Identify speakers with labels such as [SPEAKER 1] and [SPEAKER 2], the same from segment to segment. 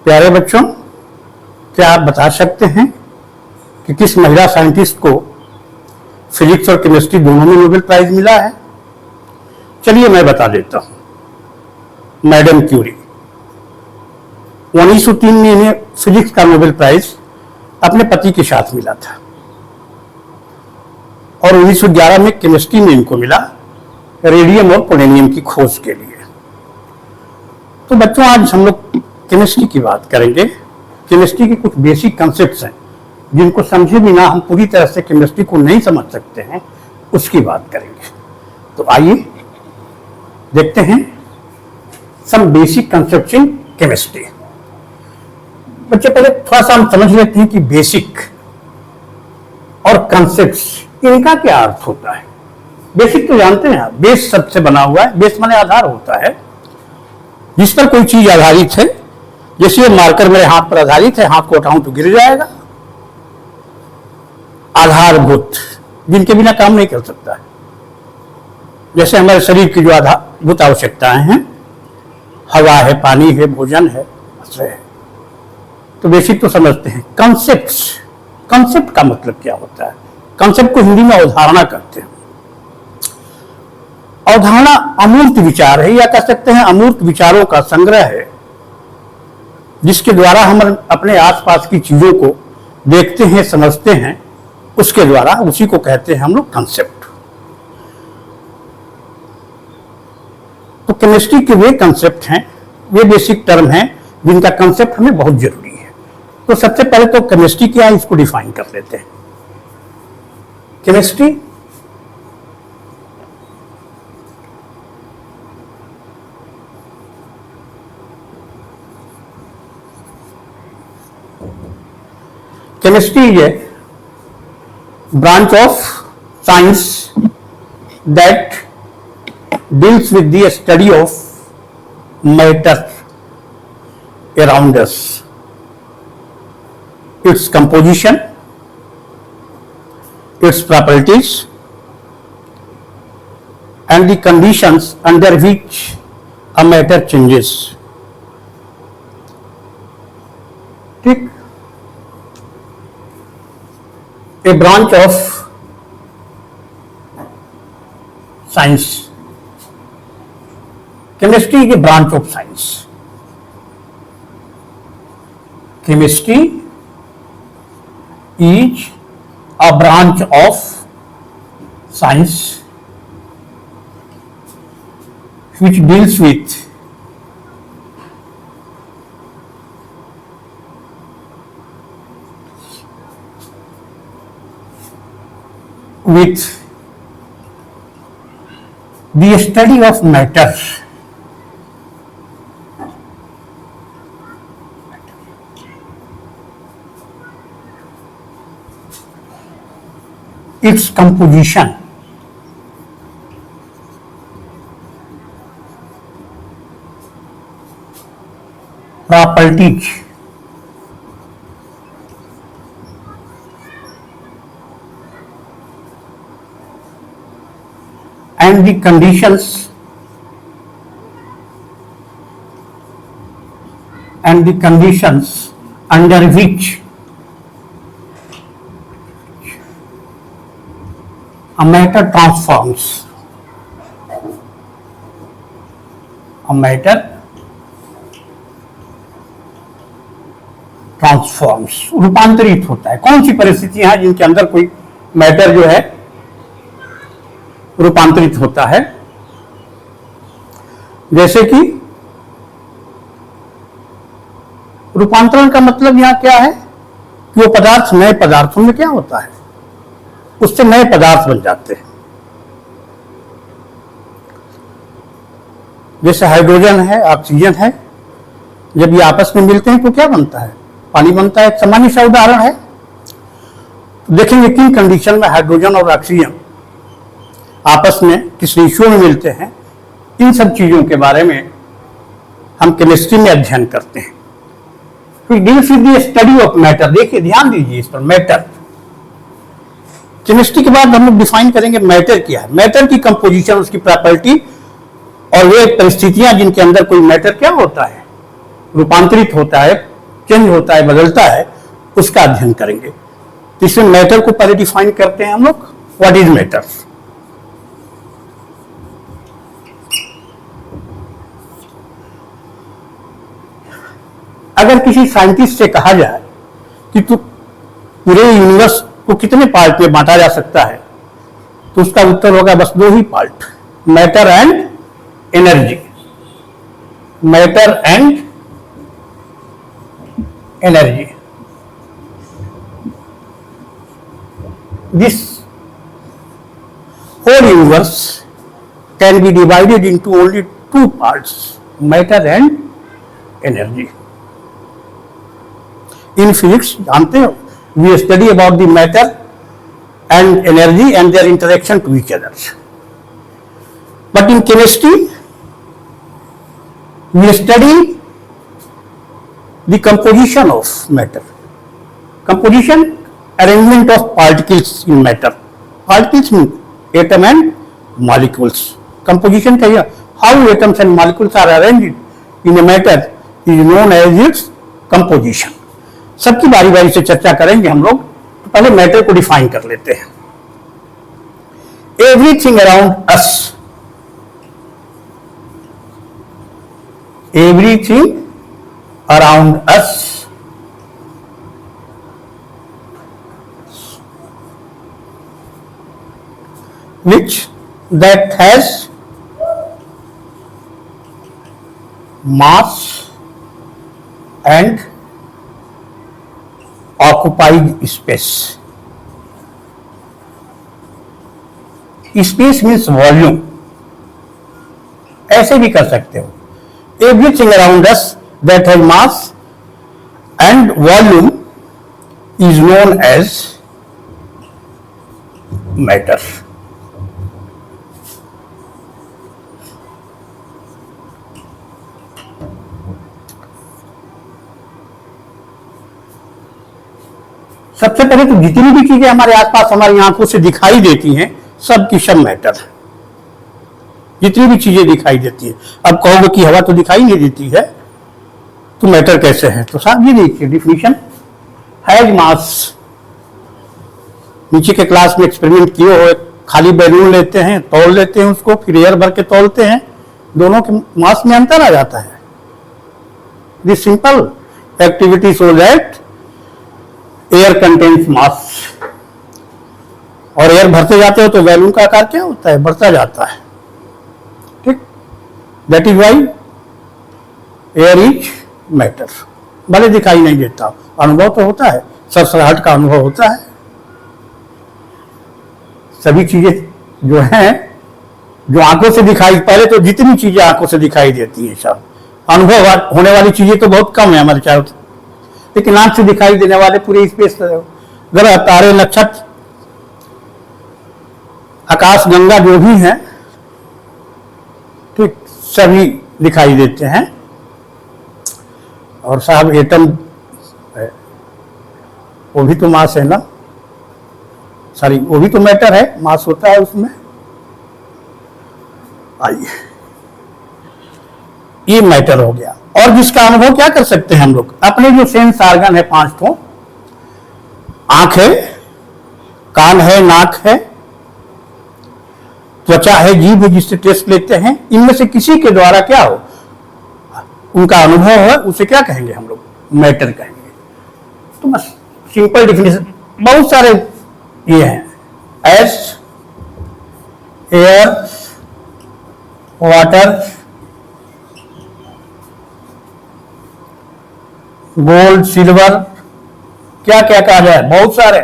[SPEAKER 1] प्यारे बच्चों, क्या आप बता सकते हैं कि किस महिला साइंटिस्ट को फिजिक्स और केमिस्ट्री दोनों में नोबेल प्राइज मिला है? चलिए मैं बता देता हूं। Madam Curie. 1903 में इन्हें फिजिक्स का नोबेल प्राइज अपने पति के साथ मिला था और 1911 में केमिस्ट्री में इनको मिला रेडियम और पोलोनियम की खोज के लिए। तो बच्चों, आज हम लोग केमिस्ट्री की बात करेंगे। केमिस्ट्री के कुछ बेसिक कंसेप्ट्स हैं जिनको समझे बिना हम पूरी तरह से केमिस्ट्री को नहीं समझ सकते हैं, उसकी बात करेंगे। तो आइए देखते हैं some basic concepts in chemistry. बच्चे, पहले थोड़ा सा हम समझ लेते हैं कि बेसिक और कंसेप्ट्स इनका क्या अर्थ होता है। बेसिक तो जानते हैं आप, बेस सबसे बना हुआ है। बेस माने आधार होता है, जिस पर कोई चीज आधारित है। जैसे ये मार्कर मेरे हाथ पर आधारित है, हाथ को उठाऊं तो गिर जाएगा। आधारभूत, जिनके बिना काम नहीं कर सकता है। जैसे हमारे शरीर की जो आधारभूत आवश्यकताएं हैं, हवा है, पानी है, भोजन है, आश्रय है। तो बेसिक तो समझते हैं। कॉन्सेप्ट्स, कॉन्सेप्ट का मतलब क्या होता है? कॉन्सेप्ट को हिंदी में अवधारणा कहते हैं। अवधारणा अमूर्त विचार है, या कह सकते हैं अमूर्त विचारों का संग्रह है, जिसके द्वारा हम अपने आसपास की चीजों को देखते हैं, समझते हैं। उसके द्वारा, उसी को कहते हैं हम लोग कंसेप्ट। तो केमिस्ट्री के वे कंसेप्ट हैं, वे बेसिक टर्म हैं जिनका कंसेप्ट हमें बहुत जरूरी है। तो सबसे पहले तो केमिस्ट्री क्या है, इसको डिफाइन कर लेते हैं। Chemistry Chemistry is a branch of science that deals with the study of matter around us, its composition, its properties, and the conditions under which a matter changes. ठीक? A branch of science. Chemistry is a branch of science. Chemistry is a branch of science which deals with the study of matter, its composition, properties, and the conditions under which a matter transforms. A matter transforms, रूपांतरित होता है। कौन सी परिस्थितियां हैं जिनके अंदर कोई matter जो है रूपांतरित होता है? जैसे कि रूपांतरण का मतलब यहां क्या है कि वो पदार्थ नए पदार्थों में क्या होता है, उससे नए पदार्थ बन जाते हैं। जैसे हाइड्रोजन है, ऑक्सीजन है, जब ये आपस में मिलते हैं तो क्या बनता है? पानी बनता है। एक सामान्य सा उदाहरण है। देखेंगे किन कंडीशन में हाइड्रोजन और ऑक्सीजन आपस में किस रेशियो में मिलते हैं। इन सब चीजों के बारे में हम केमिस्ट्री में अध्ययन करते हैं। तो deals with the study of matter. देखिए, ध्यान दीजिए इस पर। मैटर, केमिस्ट्री के बाद हम लोग डिफाइन करेंगे मैटर क्या है। मैटर की कंपोजिशन, उसकी प्रॉपर्टी और वे परिस्थितियां जिनके अंदर कोई मैटर क्या होता है, रूपांतरित होता है, चेंज होता है, बदलता है, उसका अध्ययन करेंगे। तो इसमें मैटर को पहले डिफाइन करते हैं हम लोग। What is matter? अगर किसी साइंटिस्ट से कहा जाए कि तू पूरे यूनिवर्स को कितने पार्ट में बांटा जा सकता है, तो उसका उत्तर होगा बस दो ही part, matter and energy. Matter and energy. This whole universe can be divided into only two parts, matter and energy. In physics, जानते हो, we study about the matter and energy and their interaction to each other. But in chemistry, we study the composition of matter. Composition, arrangement of particles in matter. Particles mean atom and molecules. Composition का यह how atoms and molecules are arranged in a matter is known as its composition. सबकी बारी बारी से चर्चा करेंगे हम लोग। तो पहले मैटर को डिफाइन कर लेते हैं। Everything around us, everything around us which that has mass and occupied space. Space means volume, ऐसे भी कर सकते हो। Everything around us that has mass and volume is known as matter. सबसे पहले तो जितनी भी चीजें हमारे आसपास हमारी आंखों से दिखाई देती हैं, सब की सब मैटर है। जितनी भी चीजें दिखाई देती है, अब कहोगे कि हवा तो दिखाई नहीं देती है, तो मैटर कैसे है? तो साहब ये देखिए डिफिनीशन, हैज मास। नीचे के क्लास में एक्सपेरिमेंट किए हो, खाली बैलून लेते हैं, तौल लेते हैं उसको, फिर एयर भर के तौलते हैं, दोनों के मास में अंतर आ जाता है। This simple activity so that air contains mass. और एयर भरते जाते हो तो बैलून का आकार क्या होता है? बढ़ता जाता है। ठीक, that is why air is matter. भले दिखाई नहीं देता, अनुभव तो होता है, सरसराहट का अनुभव होता है। सभी चीजें जो हैं, जो आंखों से दिखाई, पहले तो जितनी चीजें आंखों से दिखाई देती है सब, अनुभव होने वाली चीजें तो बहुत कम है हमारे चारों तरफ, लेकिन आंख से दिखाई देने वाले पूरे स्पेस, ग्रह, तारे, नक्षत्र, आकाश गंगा जो भी हैं, ठीक, सभी दिखाई देते हैं। और साहब एटम वो भी तो मास है ना, सॉरी वो भी तो मैटर है, मास होता है उसमें। आइए, ये मैटर हो गया। और जिसका अनुभव क्या कर सकते हैं हम लोग? अपने जो सेंस ऑर्गन है 5 ठो, आंख है, कान है, नाक है, त्वचा है, जीभ है जिससे टेस्ट लेते हैं, इनमें से किसी के द्वारा क्या हो, उनका अनुभव है, उसे क्या कहेंगे हम लोग? मैटर कहेंगे। तो बस सिंपल डिफिनेशन, बहुत सारे ये हैं, एस, एयर, वाटर, गोल्ड, सिल्वर, क्या क्या कहा जाए, बहुत सारे,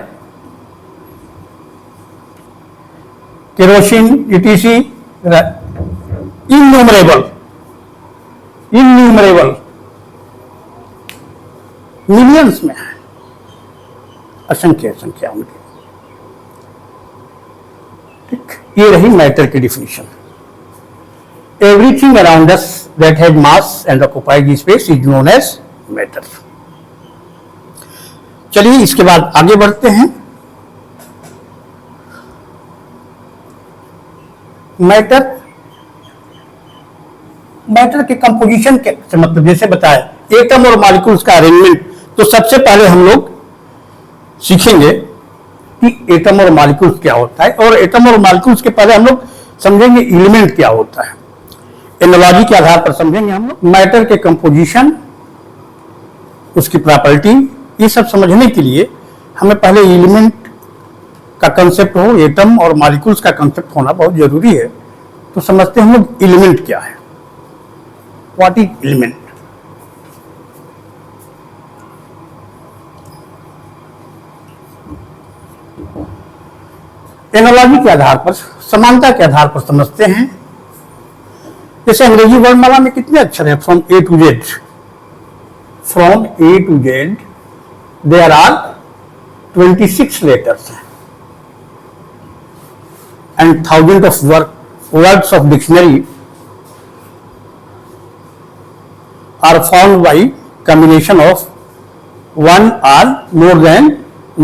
[SPEAKER 1] kerosene, ETC, innumerable, innumerable, millions में है, असंख्य संख्या उनकी। ठीक, ये रही मैटर की definition. Everything around us that has mass and occupied space is known as matter. चलिए इसके बाद आगे बढ़ते हैं। मैटर, मैटर के कंपोजिशन के मतलब जैसे बताया, एटम और मॉलिक्यूल्स का अरेंजमेंट तो सबसे पहले हम लोग सीखेंगे कि एटम और मॉलिक्यूल्स क्या होता है, और एटम और मॉलिक्यूल्स के पहले हम लोग समझेंगे एलिमेंट क्या होता है। एनालॉजी के आधार पर समझेंगे हम लोग मैटर के कंपोजिशन, उसकी प्रॉपर्टी। ये सब समझने के लिए हमें पहले एलिमेंट का कंसेप्ट हो, एटम और मॉलिक्यूल्स का कंसेप्ट होना बहुत जरूरी है। तो समझते हैं हम लोग एलिमेंट क्या है, व्हाट इज एलिमेंट। एनालॉजी के आधार पर, समानता के आधार पर समझते हैं। जैसे अंग्रेजी वर्णमाला में कितने अक्षर हैं? From A to Z, from A to Z there are 26 letters and thousand of words of dictionary are formed by combination of one or more than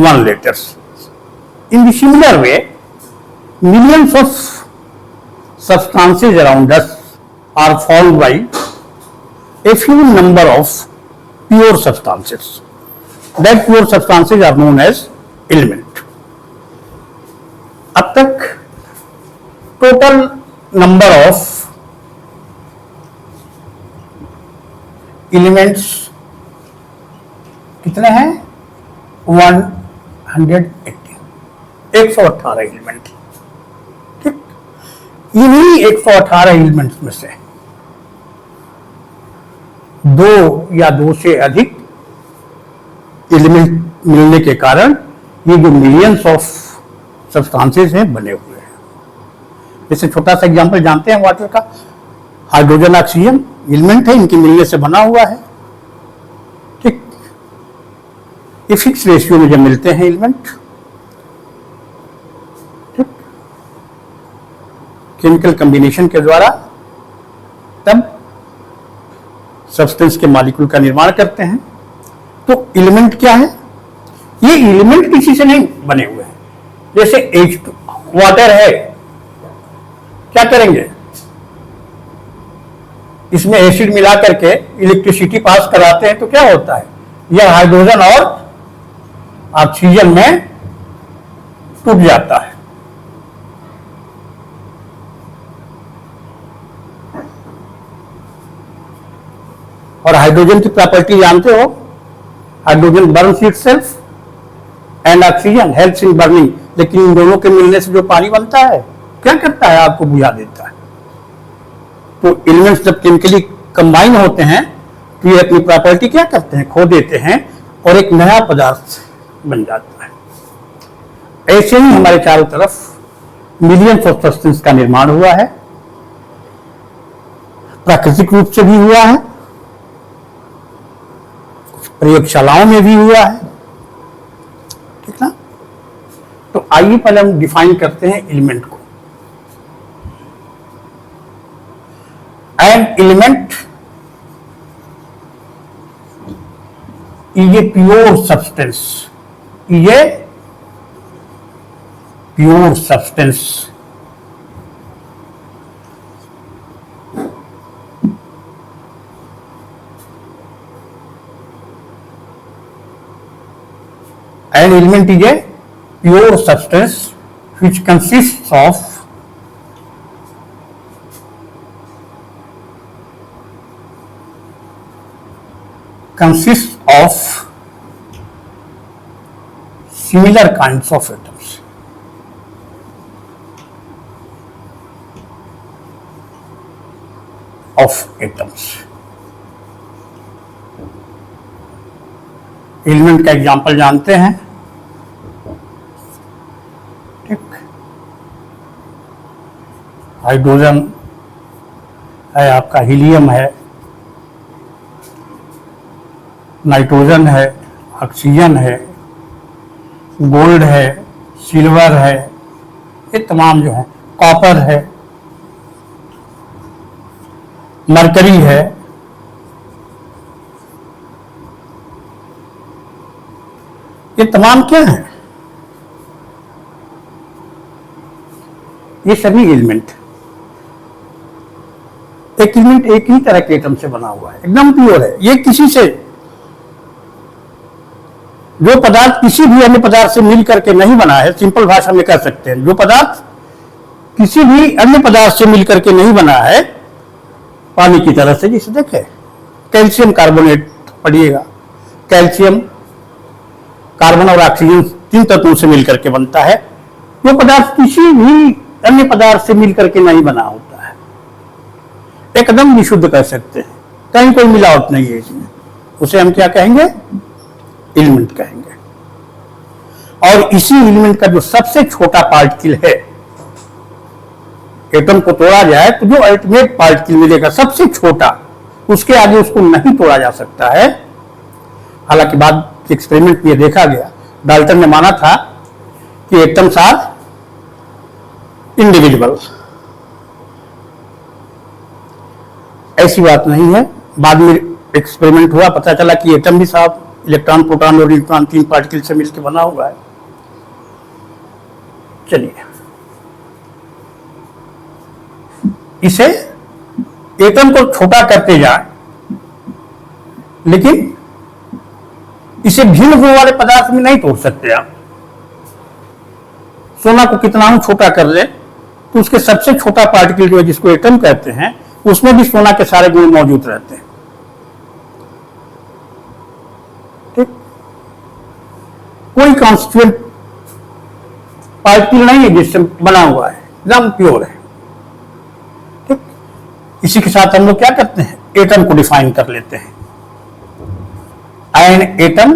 [SPEAKER 1] one letters. In the similar way, millions of substances around us are formed by a few number of pure substances. That pure substances are known as element. अब तक total number of elements कितने हैं? 180, 118 element. ठीक, इन्हीं 118 elements में से दो या दो से अधिक एलिमेंट मिलने के कारण ये जो मिलियंस ऑफ सब्सटेंसेस हैं बने हुए हैं। जैसे छोटा सा एग्जांपल जानते हैं वाटर का, हाइड्रोजन ऑक्सीजन एलिमेंट है, इनके मिलने से बना हुआ है। ठीक, ये फिक्स रेशियो में जब मिलते हैं एलिमेंट, ठीक, केमिकल कॉम्बिनेशन के द्वारा, तब सब्सटेंस के मॉलिक्यूल का निर्माण करते हैं। तो एलिमेंट क्या है? ये एलिमेंट किसी से नहीं बने हुए हैं। जैसे H2 वाटर है, क्या करेंगे? इसमें एसिड मिला करके इलेक्ट्रिसिटी पास कराते हैं तो क्या होता है? यह हाइड्रोजन और ऑक्सीजन में टूट जाता है। और हाइड्रोजन की प्रॉपर्टी जानते हो, hydrogen Burns itself and oxygen helps in burning. लेकिन इन दोनों के मिलने से जो पानी बनता है क्या करता है? आपको बुझा देता है। तो एलिमेंट्स जब केमिकली कंबाइन होते हैं तो ये अपनी प्रॉपर्टी क्या करते हैं? खो देते हैं और एक नया पदार्थ बन जाता है। ऐसे ही हमारे चारों तरफ मिलियंस ऑफ सब्सटेंस का निर्माण हुआ है, प्राकृतिक रूप से भी हुआ है, कुछ प्रयोगशालाओं में भी हुआ है। ठीक ना? तो आइए पहले हम डिफाइन करते हैं एलिमेंट को। An element is a pure substance, is a pure substance an element is a pure substance which consists of similar kinds of atoms. Element का एग्जाम्पल जानते हैं। ठीक, हाइड्रोजन है, आपका हीलियम है, नाइट्रोजन है, ऑक्सीजन है, गोल्ड है, सिल्वर है, ये तमाम जो है, कॉपर है, मरकरी है। ये तमाम क्या है? ये सभी एलिमेंट, एक एलिमेंट एक ही तरह के एटम से बना हुआ है, एकदम प्योर है। ये किसी से जो पदार्थ किसी भी अन्य पदार्थ से मिल करके नहीं बना है, सिंपल भाषा में कह सकते हैं, जो पदार्थ किसी भी अन्य पदार्थ से मिल करके नहीं बना है, पानी की तरह से, जिसे देखे कैल्शियम कार्बोनेट पढ़िएगा, कैल्शियम, कार्बन और ऑक्सीजन 3 तत्वों से मिलकर के बनता है। जो पदार्थ किसी भी अन्य पदार्थ से मिलकर के नहीं बना होता है, एकदम विशुद्ध कह सकते हैं, कहीं कोई मिलावट नहीं है इसमें, उसे हम क्या कहेंगे? एलिमेंट कहेंगे। और इसी एलिमेंट का जो सबसे छोटा पार्टिकल है, एटम को तोड़ा जाए तो जो अल्टीमेट पार्टिकल मिलेगा सबसे छोटा, उसके आगे उसको नहीं तोड़ा जा सकता है। हालांकि बाद एक्सपेरिमेंट में देखा गया, डाल्टन ने माना था कि एटम्स आर इंडिविजुअल, ऐसी बात नहीं है। बाद में एक्सपेरिमेंट हुआ, पता चला कि एटम भी साहब इलेक्ट्रॉन, प्रोटॉन और न्यूट्रॉन 3 पार्टिकल से मिलकर बना हुआ है। चलिए, इसे एटम को छोटा करते जाए, लेकिन इसे भिन्न गुण वाले पदार्थ में नहीं तोड़ सकते आप। सोना को कितना हम छोटा कर ले तो उसके सबसे छोटा पार्टिकल जो है, जिसको एटम कहते हैं, उसमें भी सोना के सारे गुण मौजूद रहते हैं। ठीक, कोई कॉन्स्टिट्यूएंट पार्टिकल नहीं है जिससे बना हुआ है, एकदम प्योर है। ठीक, इसी के साथ हम लोग क्या करते हैं? एटम को डिफाइन कर लेते हैं। An atom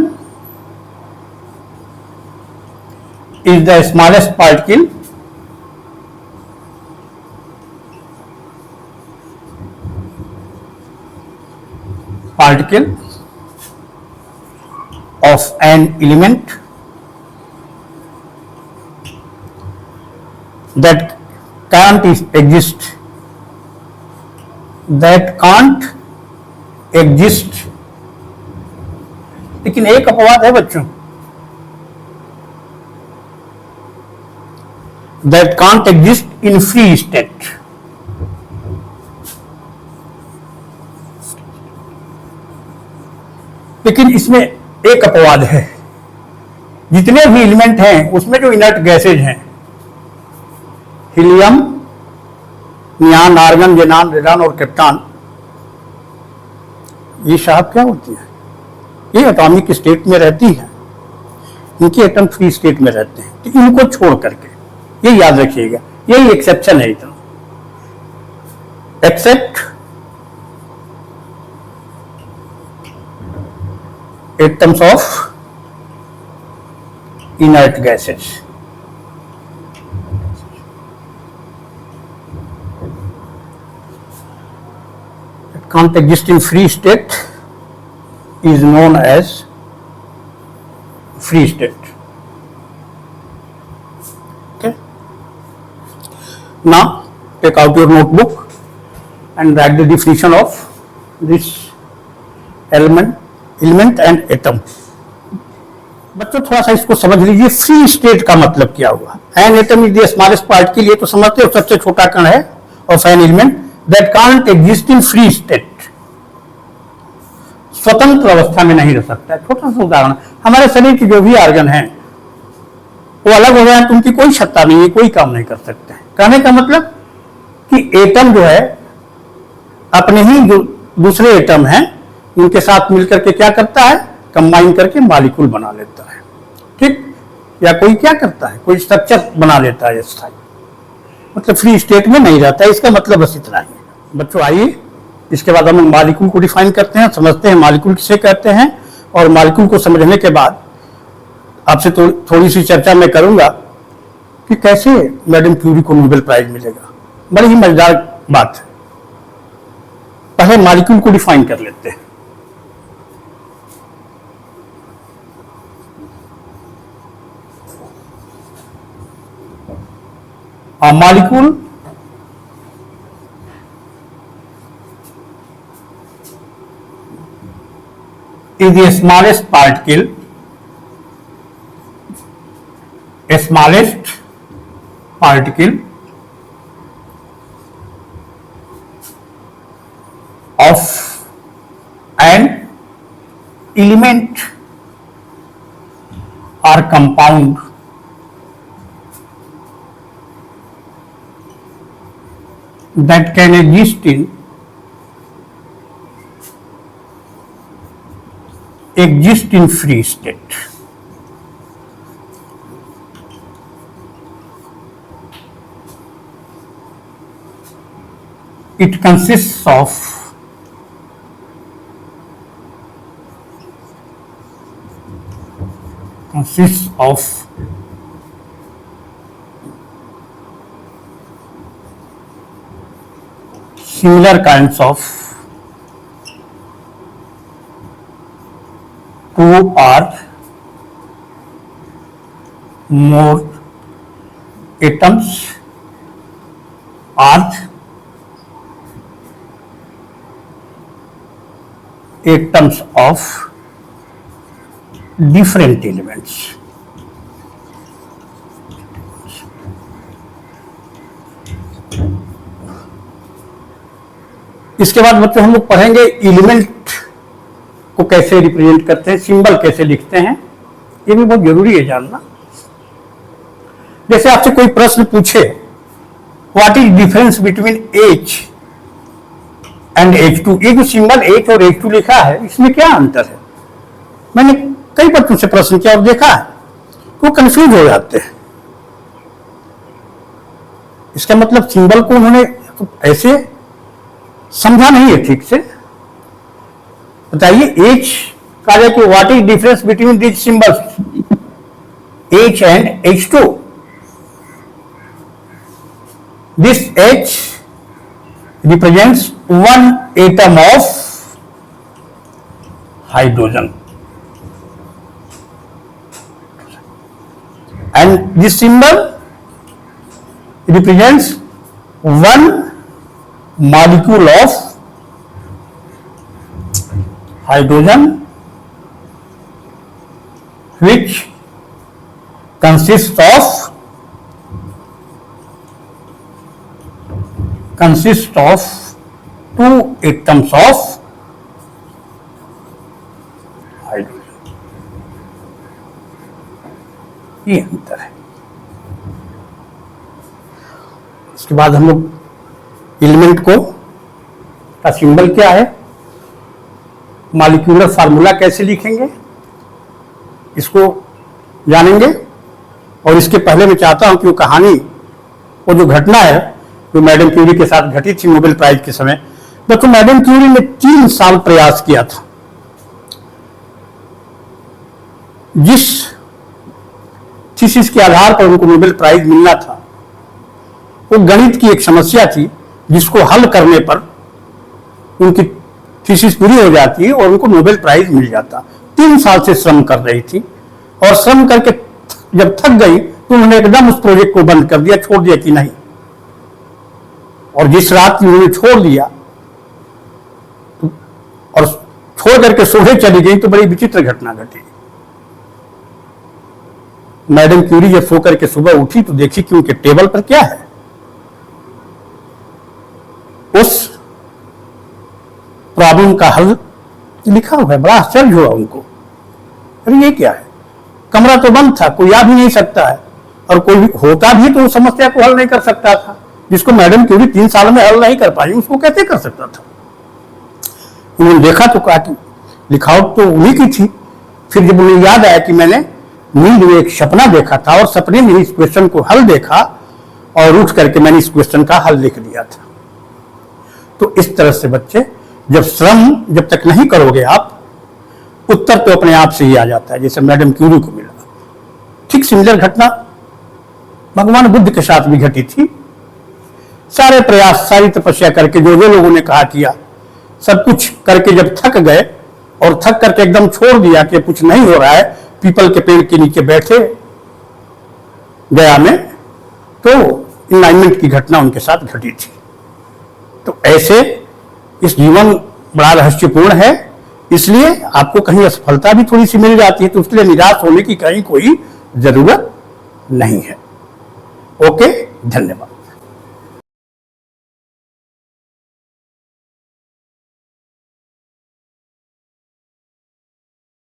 [SPEAKER 1] is the smallest particle of an element that can't exist। लेकिन एक अपवाद है बच्चों, that can't exist in free state। लेकिन इसमें एक अपवाद है, जितने भी एलिमेंट हैं उसमें जो इनर्ट गैसेज हैं, हीलियम, नियान, आर्गन, जेनान, रेडान और क्रिप्टॉन, ये साहब क्या होती है? ये एटॉमिक स्टेट में रहती है, इनके एटम फ्री स्टेट में रहते हैं। तो इनको छोड़ करके, ये याद रखिएगा, यही एक्सेप्शन है इतना, except atoms of inert gases. Can't exist in free state is known as free state। Okay, now take out your notebook and write the definition of this element and atom। बच्चों थोड़ा सा इसको समझ लीजिए, free state का मतलब क्या हुआ? An atom is the smallest particle, ये तो समझते हो, सबसे छोटा कण है, of an element that can't exist in free state, स्वतंत्र अवस्था में नहीं रह सकता है। छोटा सा उदाहरण, हमारे शरीर के जो भी ऑर्गन हैं वो अलग हो जाए तो उनकी कोई सत्ता नहीं है, कोई काम नहीं कर सकते। कहने का मतलब कि एटम जो है अपने ही जो दूसरे एटम हैं उनके साथ मिलकर के क्या करता है? कंबाइन करके मॉलिक्यूल बना लेता है। ठीक, या कोई क्या करता है? कोई स्ट्रक्चर बना लेता है स्थायी, मतलब फ्री स्टेट में नहीं रहता है। इसका मतलब बस इतना ही। बच्चों आइए, इसके बाद हम मॉलिक्यूल को डिफाइन करते हैं, समझते हैं मॉलिक्यूल किसे कहते हैं, और मॉलिक्यूल को समझने के बाद आपसे थोड़ी सी चर्चा मैं करूंगा कि कैसे मैडम क्यूरी को नोबेल प्राइज मिलेगा। बड़ी ही मजेदार बात है। पहले मॉलिक्यूल को डिफाइन कर लेते हैं। A molecule is the smallest particle, of an element or compound that can exist in free state. It consists of similar kinds of two or more atoms or atoms of different elements. इसके बाद बच्चों हम लोग पढ़ेंगे element को कैसे represent करते हैं, सिंबल कैसे लिखते हैं, ये भी बहुत जरूरी है जानना। जैसे आपसे कोई प्रश्न पूछे what is difference between H and H2, ये जो सिंबल H और H2 लिखा है इसमें क्या अंतर है? मैंने कई बच्चों से प्रश्न किया और देखा है वो कंफ्यूज हो जाते हैं। इसका मतलब सिंबल को उन्होंने तो ऐसे समझा नहीं है ठीक से। बताइए H कहा जाए कि what is difference between this symbols H and H2। This H represents one atom of hydrogen and this symbol represents one molecule of hydrogen which consists of two atoms of hydrogen। ये अंतर है। उसके बाद हम लोग element को का symbol क्या है, मॉलिक्यूलर फार्मूला कैसे लिखेंगे, इसको जानेंगे। और इसके पहले मैं चाहता हूं कि वो कहानी, वो जो घटना है जो मैडम क्यूरी के साथ घटी थी नोबेल प्राइज के समय, तो मैडम क्यूरी ने 3 साल प्रयास किया था। जिस थीसिस के आधार पर उनको नोबेल प्राइज मिलना था वो गणित की एक समस्या थी जिसको हल करने पर उनकी थीसिस पूरी हो जाती और उनको नोबेल प्राइज मिल जाता। 3 साल से श्रम कर रही थी और श्रम करके जब थक गई तो उन्होंने एकदम उस प्रोजेक्ट को बंद कर दिया, छोड़ दिया कि नहीं। और जिस रात उन्होंने छोड़ दिया तो और छोड़ करके सुबह चली गई तो बड़ी विचित्र घटना घटी। मैडम क्यूरी जब सो करके सुबह उठी तो देखी कि उनके टेबल पर क्या है, उस प्रॉब्लम का हल लिखा हुआ है। बड़ा आश्चर्य हुआ उनको, अरे ये क्या है, कमरा तो बंद था, कोई आ भी नहीं सकता है, और कोई होता भी तो उस समस्या को हल नहीं कर सकता था। जिसको मैडम क्यूरी 3 साल में हल नहीं कर पाई उसको कैसे कर सकता था। उन्होंने देखा तो कहा कि लिखावट तो उन्हीं की थी। फिर जब उन्हें याद आया कि मैंने नींद में एक सपना देखा था और सपने में इस क्वेश्चन को हल देखा और उठ करके मैंने इस क्वेश्चन का हल लिख दिया था। तो इस तरह से बच्चे जब श्रम जब तक नहीं करोगे आप, उत्तर तो अपने आप से ही आ जाता है, जैसे मैडम क्यूरी को मिला। ठीक सिमिलर घटना भगवान बुद्ध के साथ भी घटी थी। सारे प्रयास, सारी तपस्या करके जो लोगों ने कहा किया, सब कुछ करके जब थक गए और थक करके एकदम छोड़ दिया कि कुछ नहीं हो रहा है, पीपल के पेड़ के नीचे बैठे गया में, तो इनलाइनमेंट की घटना उनके साथ घटी थी। तो ऐसे इस जीवन बड़ा रहस्यपूर्ण है, इसलिए आपको कहीं असफलता भी थोड़ी सी मिल जाती है तो उसके लिए निराश होने की कहीं कोई जरूरत नहीं है। ओके, धन्यवाद।